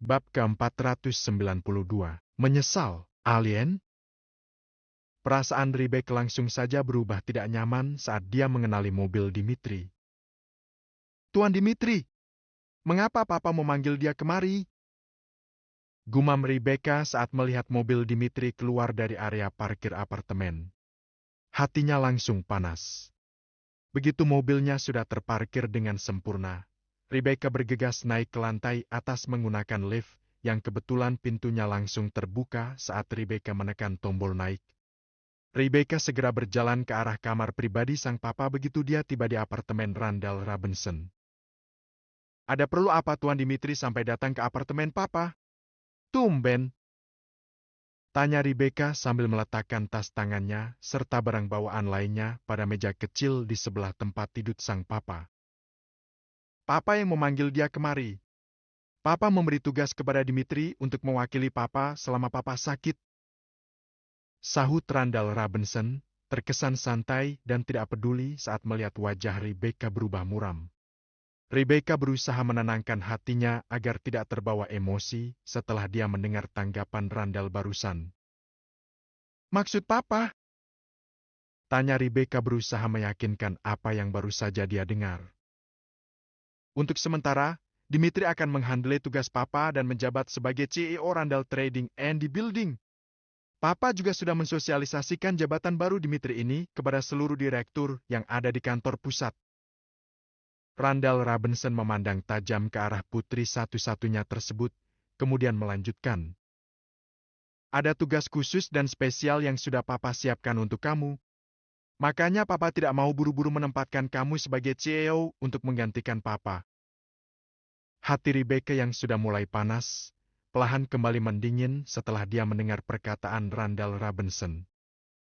Bab ke-492. Menyesal, alien? Perasaan Rebecca langsung saja berubah tidak nyaman saat dia mengenali mobil Dimitri. Tuan Dimitri, mengapa Papa memanggil dia kemari? Gumam Rebecca saat melihat mobil Dimitri keluar dari area parkir apartemen. Hatinya langsung panas. Begitu mobilnya sudah terparkir dengan sempurna, Rebecca bergegas naik ke lantai atas menggunakan lift yang kebetulan pintunya langsung terbuka saat Rebecca menekan tombol naik. Rebecca segera berjalan ke arah kamar pribadi sang papa begitu dia tiba di apartemen Randall Robinson. Ada perlu apa Tuan Dimitri sampai datang ke apartemen papa? Tumben. Tanya Rebecca sambil meletakkan tas tangannya serta barang bawaan lainnya pada meja kecil di sebelah tempat tidur sang papa. Papa yang memanggil dia kemari. Papa memberi tugas kepada Dimitri untuk mewakili Papa selama Papa sakit. Sahut Randall Robinson, terkesan santai dan tidak peduli saat melihat wajah Rebecca berubah muram. Rebecca berusaha menenangkan hatinya agar tidak terbawa emosi setelah dia mendengar tanggapan Randall barusan. Maksud Papa? Tanya Rebecca berusaha meyakinkan apa yang baru saja dia dengar. Untuk sementara, Dimitri akan menghandle tugas Papa dan menjabat sebagai CEO Randall Trading and Building. Papa juga sudah mensosialisasikan jabatan baru Dimitri ini kepada seluruh direktur yang ada di kantor pusat. Randall Robinson memandang tajam ke arah putri satu-satunya tersebut, kemudian melanjutkan. Ada tugas khusus dan spesial yang sudah Papa siapkan untuk kamu. Makanya Papa tidak mau buru-buru menempatkan kamu sebagai CEO untuk menggantikan Papa. Hati Rebecca yang sudah mulai panas, perlahan kembali mendingin setelah dia mendengar perkataan Randall Robinson.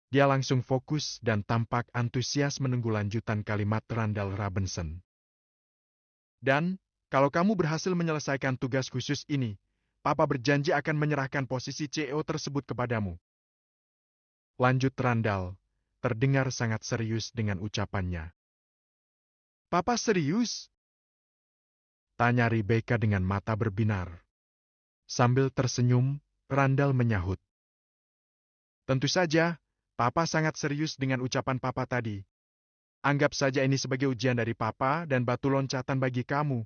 Dia langsung fokus dan tampak antusias menunggu lanjutan kalimat Randall Robinson. Dan, kalau kamu berhasil menyelesaikan tugas khusus ini, Papa berjanji akan menyerahkan posisi CEO tersebut kepadamu. Lanjut Randall, terdengar sangat serius dengan ucapannya. Papa serius? Tanya Rebecca dengan mata berbinar. Sambil tersenyum, Randall menyahut. Tentu saja, Papa sangat serius dengan ucapan Papa tadi. Anggap saja ini sebagai ujian dari Papa dan batu loncatan bagi kamu.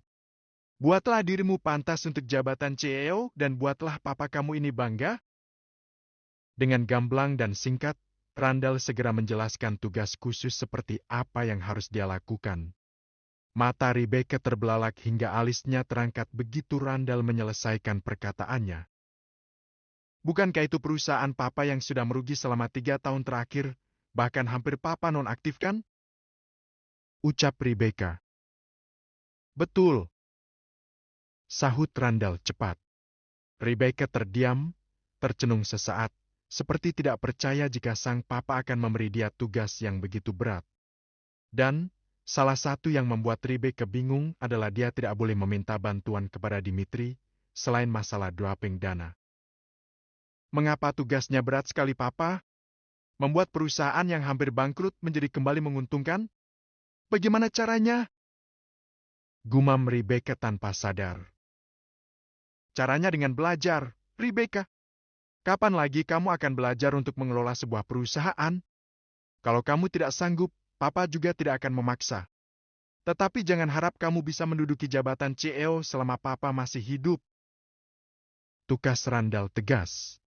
Buatlah dirimu pantas untuk jabatan CEO dan buatlah Papa kamu ini bangga. Dengan gamblang dan singkat, Randall segera menjelaskan tugas khusus seperti apa yang harus dia lakukan. Mata Rebecca terbelalak hingga alisnya terangkat begitu Randall menyelesaikan perkataannya. Bukankah itu perusahaan Papa yang sudah merugi selama 3 tahun terakhir, bahkan hampir Papa nonaktifkan? Ucap Rebecca. Betul. Sahut Randall cepat. Rebecca terdiam, tercenung sesaat, seperti tidak percaya jika sang Papa akan memberi dia tugas yang begitu berat. Dan, salah satu yang membuat Rebecca bingung adalah dia tidak boleh meminta bantuan kepada Dimitri, selain masalah dropping dana. Mengapa tugasnya berat sekali Papa? Membuat perusahaan yang hampir bangkrut menjadi kembali menguntungkan? Bagaimana caranya? Gumam Rebecca tanpa sadar. Caranya dengan belajar, Rebecca. Kapan lagi kamu akan belajar untuk mengelola sebuah perusahaan? Kalau kamu tidak sanggup, Papa juga tidak akan memaksa. Tetapi jangan harap kamu bisa menduduki jabatan CEO selama Papa masih hidup. Tukas Randall tegas.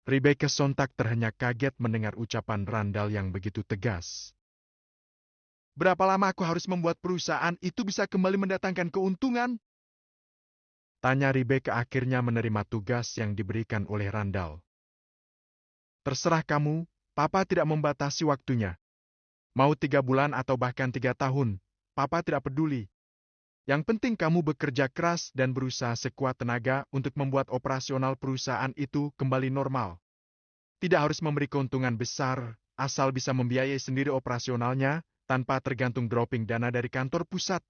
Rebecca sontak terhenyak kaget mendengar ucapan Randall yang begitu tegas. Berapa lama aku harus membuat perusahaan itu bisa kembali mendatangkan keuntungan? Tanya Rebecca akhirnya menerima tugas yang diberikan oleh Randall. Terserah kamu, Papa tidak membatasi waktunya. Mau 3 bulan atau bahkan 3 tahun, Papa tidak peduli. Yang penting kamu bekerja keras dan berusaha sekuat tenaga untuk membuat operasional perusahaan itu kembali normal. Tidak harus memberi keuntungan besar, asal bisa membiayai sendiri operasionalnya tanpa tergantung dropping dana dari kantor pusat.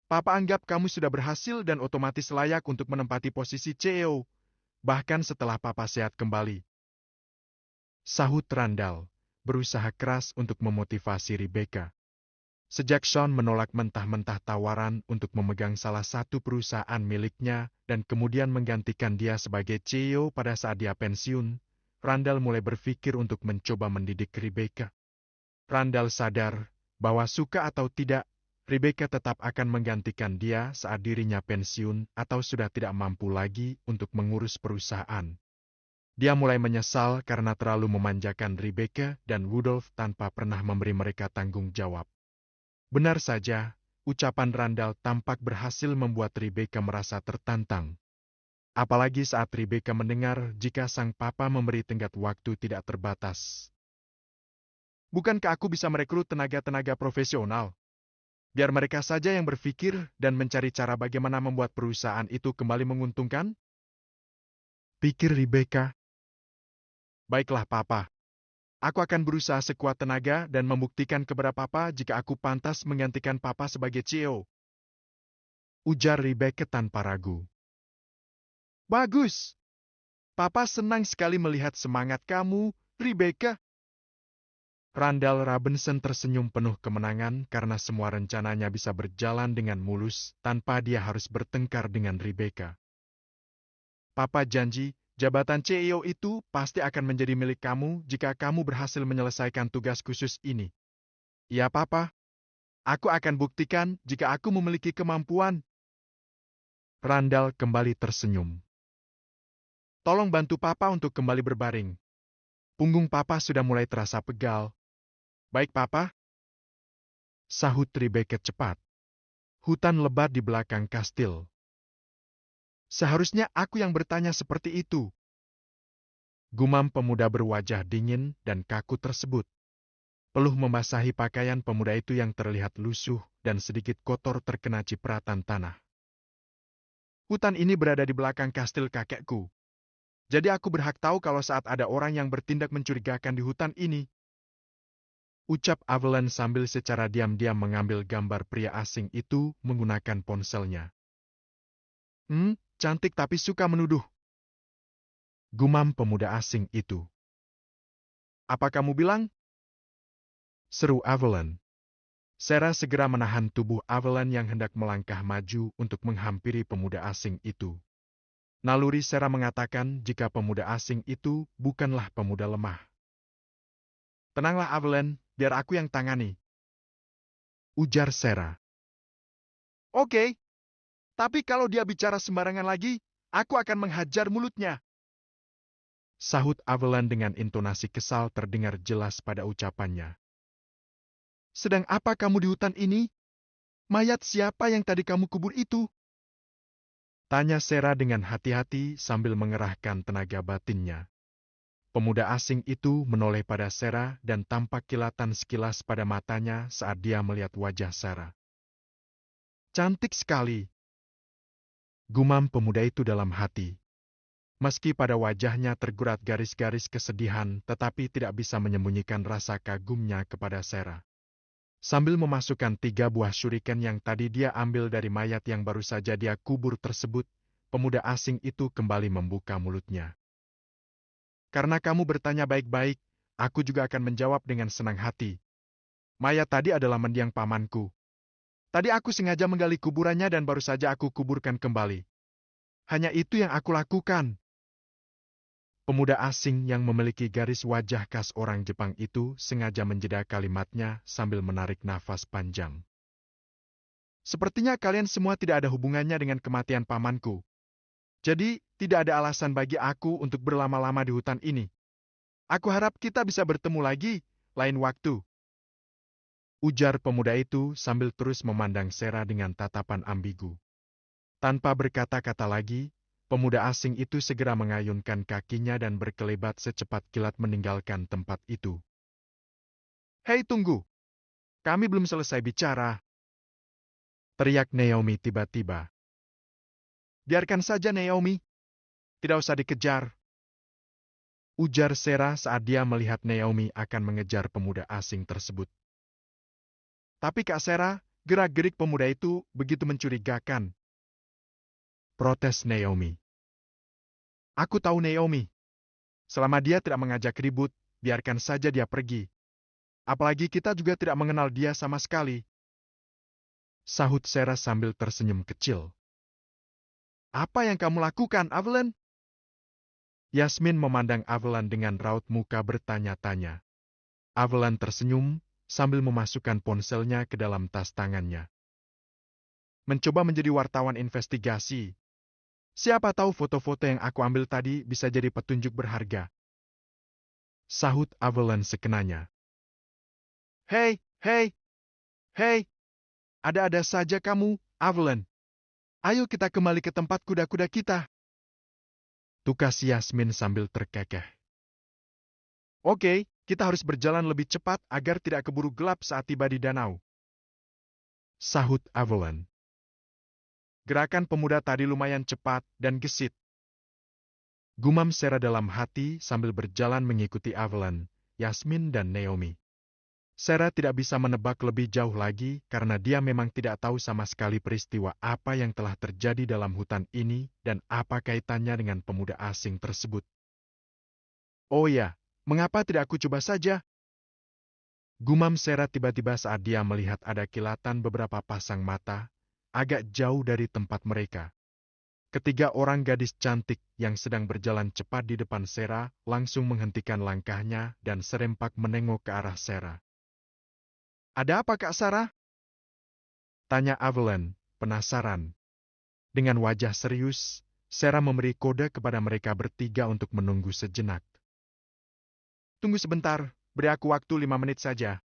Papa anggap kamu sudah berhasil dan otomatis layak untuk menempati posisi CEO, bahkan setelah Papa sehat kembali. Sahut Randall, berusaha keras untuk memotivasi Rebecca. Sejak Sean menolak mentah-mentah tawaran untuk memegang salah satu perusahaan miliknya dan kemudian menggantikan dia sebagai CEO pada saat dia pensiun, Randall mulai berpikir untuk mencoba mendidik Rebecca. Randall sadar bahwa suka atau tidak, Rebecca tetap akan menggantikan dia saat dirinya pensiun atau sudah tidak mampu lagi untuk mengurus perusahaan. Dia mulai menyesal karena terlalu memanjakan Rebecca dan Rudolph tanpa pernah memberi mereka tanggung jawab. Benar saja, ucapan Randall tampak berhasil membuat Rebecca merasa tertantang. Apalagi saat Rebecca mendengar jika sang papa memberi tenggat waktu tidak terbatas. Bukankah aku bisa merekrut tenaga-tenaga profesional? Biar mereka saja yang berpikir dan mencari cara bagaimana membuat perusahaan itu kembali menguntungkan? Pikir Rebecca. Baiklah papa. Aku akan berusaha sekuat tenaga dan membuktikan kepada papa jika aku pantas menggantikan papa sebagai CEO. Ujar Rebecca tanpa ragu. Bagus. Papa senang sekali melihat semangat kamu, Rebecca. Randall Robinson tersenyum penuh kemenangan karena semua rencananya bisa berjalan dengan mulus tanpa dia harus bertengkar dengan Rebecca. Papa janji, jabatan CEO itu pasti akan menjadi milik kamu jika kamu berhasil menyelesaikan tugas khusus ini. Ya, Papa. Aku akan buktikan jika aku memiliki kemampuan. Randall kembali tersenyum. Tolong bantu Papa untuk kembali berbaring. Punggung Papa sudah mulai terasa pegal. Baik, Papa. Sahut Rebecca cepat. Hutan lebat di belakang kastil. Seharusnya aku yang bertanya seperti itu. Gumam pemuda berwajah dingin dan kaku tersebut. Peluh membasahi pakaian pemuda itu yang terlihat lusuh dan sedikit kotor terkena cipratan tanah. Hutan ini berada di belakang kastil kakekku. Jadi aku berhak tahu kalau saat ada orang yang bertindak mencurigakan di hutan ini. Ucap Evelyn sambil secara diam-diam mengambil gambar pria asing itu menggunakan ponselnya. Cantik tapi suka menuduh. Gumam pemuda asing itu. Apa kamu bilang? Seru Evelyn. Sarah segera menahan tubuh Evelyn yang hendak melangkah maju untuk menghampiri pemuda asing itu. Naluri Sarah mengatakan jika pemuda asing itu bukanlah pemuda lemah. Tenanglah Evelyn, biar aku yang tangani. Ujar Sarah. Oke, tapi kalau dia bicara sembarangan lagi, aku akan menghajar mulutnya. Sahut Evelyn dengan intonasi kesal terdengar jelas pada ucapannya. Sedang apa kamu di hutan ini? Mayat siapa yang tadi kamu kubur itu? Tanya Sarah dengan hati-hati sambil mengerahkan tenaga batinnya. Pemuda asing itu menoleh pada Sarah dan tampak kilatan sekilas pada matanya saat dia melihat wajah Sarah. Cantik sekali. Gumam pemuda itu dalam hati. Meski pada wajahnya tergurat garis-garis kesedihan, tetapi tidak bisa menyembunyikan rasa kagumnya kepada Sarah. Sambil memasukkan 3 buah shuriken yang tadi dia ambil dari mayat yang baru saja dia kubur tersebut, pemuda asing itu kembali membuka mulutnya. Karena kamu bertanya baik-baik, aku juga akan menjawab dengan senang hati. Mayat tadi adalah mendiang pamanku. Tadi aku sengaja menggali kuburannya dan baru saja aku kuburkan kembali. Hanya itu yang aku lakukan. Pemuda asing yang memiliki garis wajah khas orang Jepang itu sengaja menjeda kalimatnya sambil menarik nafas panjang. Sepertinya kalian semua tidak ada hubungannya dengan kematian pamanku. Jadi, tidak ada alasan bagi aku untuk berlama-lama di hutan ini. Aku harap kita bisa bertemu lagi, lain waktu. Ujar pemuda itu sambil terus memandang Sarah dengan tatapan ambigu. Tanpa berkata-kata lagi, pemuda asing itu segera mengayunkan kakinya dan berkelebat secepat kilat meninggalkan tempat itu. Hei tunggu! Kami belum selesai bicara. Teriak Naomi tiba-tiba. Biarkan saja Naomi. Tidak usah dikejar. Ujar Sarah saat dia melihat Naomi akan mengejar pemuda asing tersebut. Tapi Kak Sarah, gerak-gerik pemuda itu begitu mencurigakan. Protes Naomi. Aku tahu Naomi. Selama dia tidak mengajak ribut, biarkan saja dia pergi. Apalagi kita juga tidak mengenal dia sama sekali. Sahut Sarah sambil tersenyum kecil. Apa yang kamu lakukan, Evelyn? Yasmin memandang Evelyn dengan raut muka bertanya-tanya. Evelyn tersenyum sambil memasukkan ponselnya ke dalam tas tangannya. Mencoba menjadi wartawan investigasi. Siapa tahu foto-foto yang aku ambil tadi bisa jadi petunjuk berharga. Sahut Evelyn sekenanya. Hei, hei, hei, ada-ada saja kamu, Evelyn. Ayo kita kembali ke tempat kuda-kuda kita. Tukas Yasmin sambil terkekeh. Oke, kita harus berjalan lebih cepat agar tidak keburu gelap saat tiba di danau. Sahut Evelyn. Gerakan pemuda tadi lumayan cepat dan gesit. Gumam Sarah dalam hati sambil berjalan mengikuti Evelyn, Yasmin dan Naomi. Sarah tidak bisa menebak lebih jauh lagi karena dia memang tidak tahu sama sekali peristiwa apa yang telah terjadi dalam hutan ini dan apa kaitannya dengan pemuda asing tersebut. Oh ya, mengapa tidak aku coba saja? Gumam Sarah tiba-tiba saat dia melihat ada kilatan beberapa pasang mata agak jauh dari tempat mereka. Ketiga orang gadis cantik yang sedang berjalan cepat di depan Sarah langsung menghentikan langkahnya dan serempak menengok ke arah Sarah. Ada apa Kak Sarah? Tanya Evelyn, penasaran. Dengan wajah serius, Sarah memberi kode kepada mereka bertiga untuk menunggu sejenak. Tunggu sebentar, beri aku waktu 5 menit saja.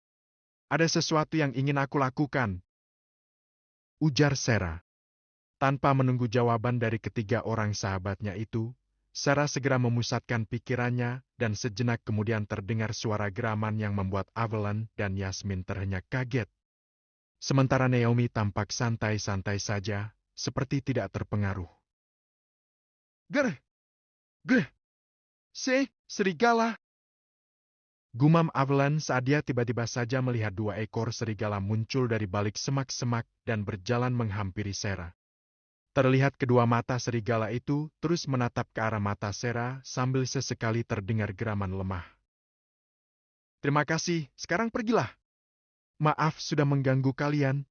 Ada sesuatu yang ingin aku lakukan. Ujar Sarah. Tanpa menunggu jawaban dari ketiga orang sahabatnya itu, Sarah segera memusatkan pikirannya dan sejenak kemudian terdengar suara geraman yang membuat Evelyn dan Yasmin terhenyak kaget. Sementara Naomi tampak santai-santai saja, seperti tidak terpengaruh. Ger! Ger! Serigala! Gumam Evelyn saat dia tiba-tiba saja melihat 2 ekor serigala muncul dari balik semak-semak dan berjalan menghampiri Sarah. Terlihat kedua mata serigala itu terus menatap ke arah mata Sarah sambil sesekali terdengar geraman lemah. Terima kasih, sekarang pergilah. Maaf sudah mengganggu kalian.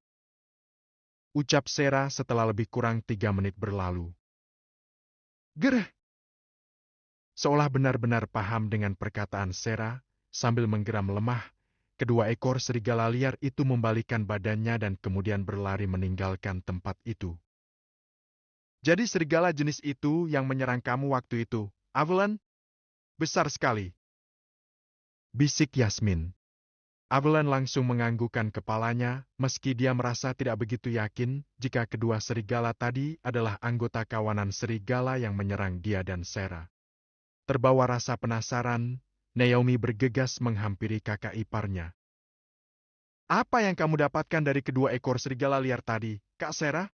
Ucap Sarah setelah lebih kurang 3 menit berlalu. Gereh! Seolah benar-benar paham dengan perkataan Sarah, sambil menggeram lemah, kedua ekor serigala liar itu membalikan badannya dan kemudian berlari meninggalkan tempat itu. Jadi serigala jenis itu yang menyerang kamu waktu itu, Evelyn? Besar sekali. Bisik Yasmin. Evelyn langsung menganggukkan kepalanya, meski dia merasa tidak begitu yakin jika kedua serigala tadi adalah anggota kawanan serigala yang menyerang dia dan Sarah. Terbawa rasa penasaran, Naomi bergegas menghampiri kakak iparnya. Apa yang kamu dapatkan dari kedua ekor serigala liar tadi, Kak Sarah?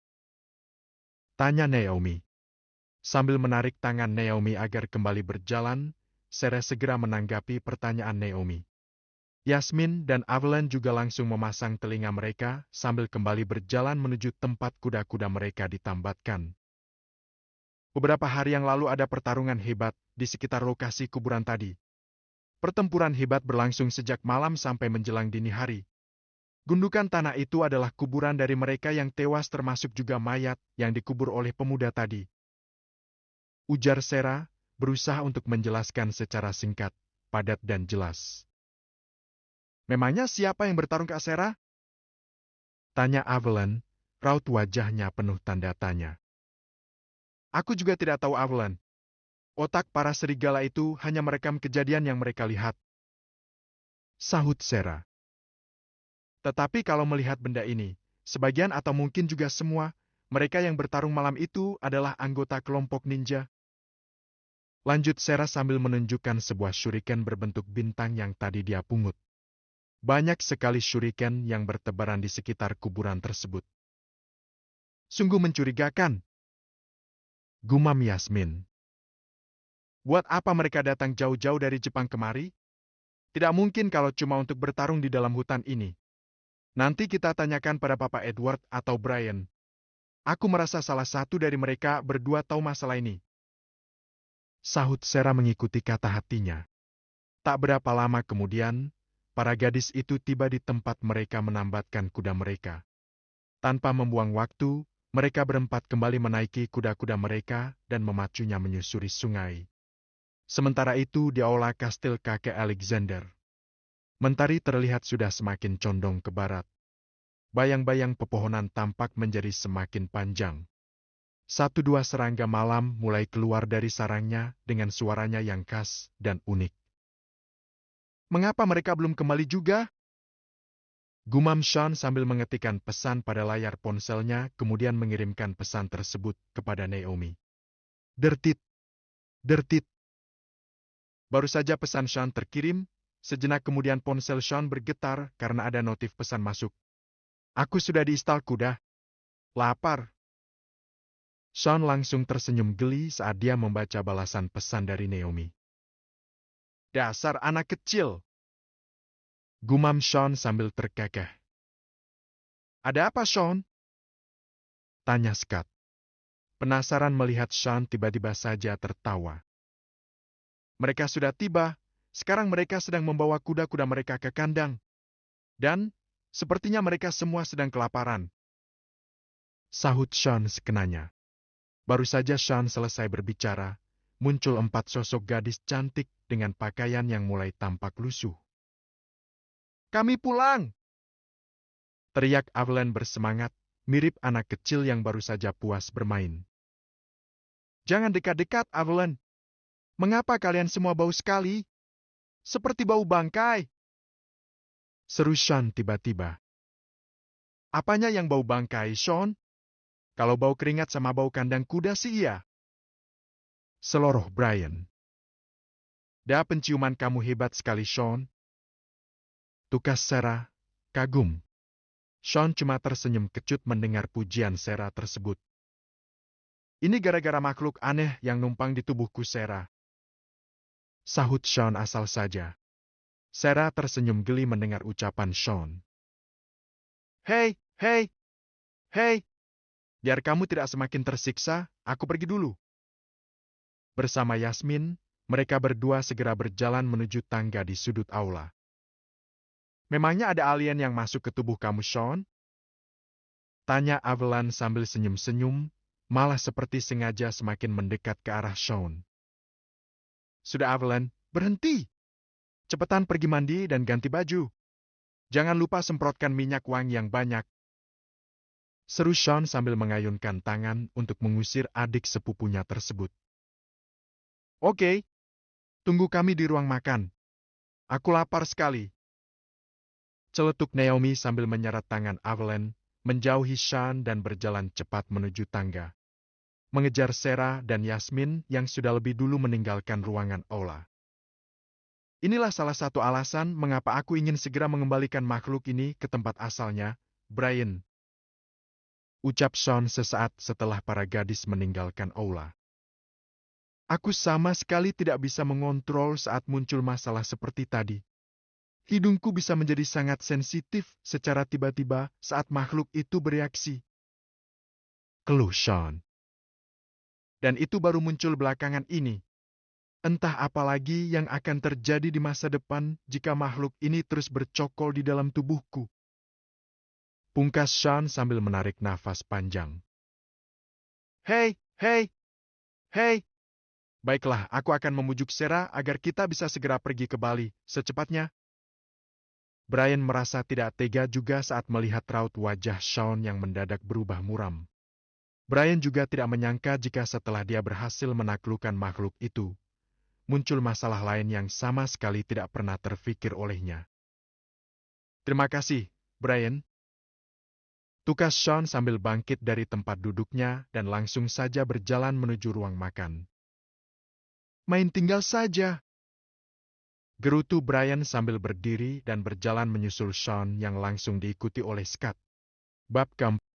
Tanya Naomi. Sambil menarik tangan Naomi agar kembali berjalan, Sarah segera menanggapi pertanyaan Naomi. Yasmin dan Evelyn juga langsung memasang telinga mereka sambil kembali berjalan menuju tempat kuda-kuda mereka ditambatkan. Beberapa hari yang lalu ada pertarungan hebat di sekitar lokasi kuburan tadi. Pertempuran hebat berlangsung sejak malam sampai menjelang dini hari. Gundukan tanah itu adalah kuburan dari mereka yang tewas termasuk juga mayat yang dikubur oleh pemuda tadi. Ujar Sarah, berusaha untuk menjelaskan secara singkat, padat dan jelas. Memangnya siapa yang bertarung Kak Sarah? Tanya Evelyn, raut wajahnya penuh tanda tanya. Aku juga tidak tahu Evelyn. Otak para serigala itu hanya merekam kejadian yang mereka lihat. Sahut Sarah. Tetapi kalau melihat benda ini, sebagian atau mungkin juga semua, mereka yang bertarung malam itu adalah anggota kelompok ninja. Lanjut Sarah sambil menunjukkan sebuah shuriken berbentuk bintang yang tadi dia pungut. Banyak sekali shuriken yang bertebaran di sekitar kuburan tersebut. Sungguh mencurigakan. Gumam Yasmin. Buat apa mereka datang jauh-jauh dari Jepang kemari? Tidak mungkin kalau cuma untuk bertarung di dalam hutan ini. Nanti kita tanyakan pada Papa Edward atau Brian. Aku merasa salah satu dari mereka berdua tahu masalah ini. Sahut Sarah mengikuti kata hatinya. Tak berapa lama kemudian, para gadis itu tiba di tempat mereka menambatkan kuda mereka. Tanpa membuang waktu, Mereka berempat kembali menaiki kuda-kuda mereka dan memacunya menyusuri sungai. Sementara itu di aula kastil kakek Alexander, mentari terlihat sudah semakin condong ke barat. Bayang-bayang pepohonan tampak menjadi semakin panjang. Satu dua serangga malam mulai keluar dari sarangnya dengan suaranya yang khas dan unik. Mengapa mereka belum kembali juga? Gumam Sean sambil mengetikkan pesan pada layar ponselnya, kemudian mengirimkan pesan tersebut kepada Naomi. Dertit, dertit. Baru saja pesan Sean terkirim, sejenak kemudian ponsel Sean bergetar karena ada notif pesan masuk. Aku sudah di istal kuda. Lapar. Sean langsung tersenyum geli saat dia membaca balasan pesan dari Naomi. Dasar anak kecil. Gumam Sean sambil terkekeh. Ada apa, Sean? Tanya Scott. Penasaran melihat Sean tiba-tiba saja tertawa. Mereka sudah tiba, sekarang mereka sedang membawa kuda-kuda mereka ke kandang. Dan, sepertinya mereka semua sedang kelaparan. Sahut Sean sekenanya. Baru saja Sean selesai berbicara, muncul 4 sosok gadis cantik dengan pakaian yang mulai tampak lusuh. Kami pulang! Teriak Evelyn bersemangat, mirip anak kecil yang baru saja puas bermain. Jangan dekat-dekat, Evelyn. Mengapa kalian semua bau sekali? Seperti bau bangkai. Seru Sean tiba-tiba. Apanya yang bau bangkai, Sean? Kalau bau keringat sama bau kandang kuda sih iya. Seloroh Brian. Dah penciuman kamu hebat sekali, Sean. Tukas Sarah, kagum. Sean cuma tersenyum kecut mendengar pujian Sarah tersebut. Ini gara-gara makhluk aneh yang numpang di tubuhku, Sarah. Sahut Sean asal saja. Sarah tersenyum geli mendengar ucapan Sean. Hei, hei, hei. Biar kamu tidak semakin tersiksa, aku pergi dulu. Bersama Yasmin, mereka berdua segera berjalan menuju tangga di sudut aula. Memangnya ada alien yang masuk ke tubuh kamu, Sean? Tanya Evelyn sambil senyum-senyum, malah seperti sengaja semakin mendekat ke arah Sean. Sudah Evelyn, berhenti! Cepetan pergi mandi dan ganti baju. Jangan lupa semprotkan minyak wangi yang banyak. Seru Sean sambil mengayunkan tangan untuk mengusir adik sepupunya tersebut. Oke, tunggu kami di ruang makan. Aku lapar sekali. Celetuk Naomi sambil menyeret tangan Evelyn, menjauhi Sean dan berjalan cepat menuju tangga. Mengejar Sarah dan Yasmin yang sudah lebih dulu meninggalkan ruangan aula. Inilah salah satu alasan mengapa aku ingin segera mengembalikan makhluk ini ke tempat asalnya, Brian. Ucap Sean sesaat setelah para gadis meninggalkan aula. Aku sama sekali tidak bisa mengontrol saat muncul masalah seperti tadi. Hidungku bisa menjadi sangat sensitif secara tiba-tiba saat makhluk itu bereaksi. Keluh Sean. Dan itu baru muncul belakangan ini. Entah apa lagi yang akan terjadi di masa depan jika makhluk ini terus bercokol di dalam tubuhku. Pungkas Sean sambil menarik nafas panjang. Hei, hei, hei. Baiklah, aku akan memujuk Sarah agar kita bisa segera pergi ke Bali secepatnya. Brian merasa tidak tega juga saat melihat raut wajah Sean yang mendadak berubah muram. Brian juga tidak menyangka jika setelah dia berhasil menaklukkan makhluk itu, muncul masalah lain yang sama sekali tidak pernah terfikir olehnya. Terima kasih, Brian. Tukas Sean sambil bangkit dari tempat duduknya dan langsung saja berjalan menuju ruang makan. Main tinggal saja. Gerutu Brian sambil berdiri dan berjalan menyusul Sean yang langsung diikuti oleh Scott. Bab keempat.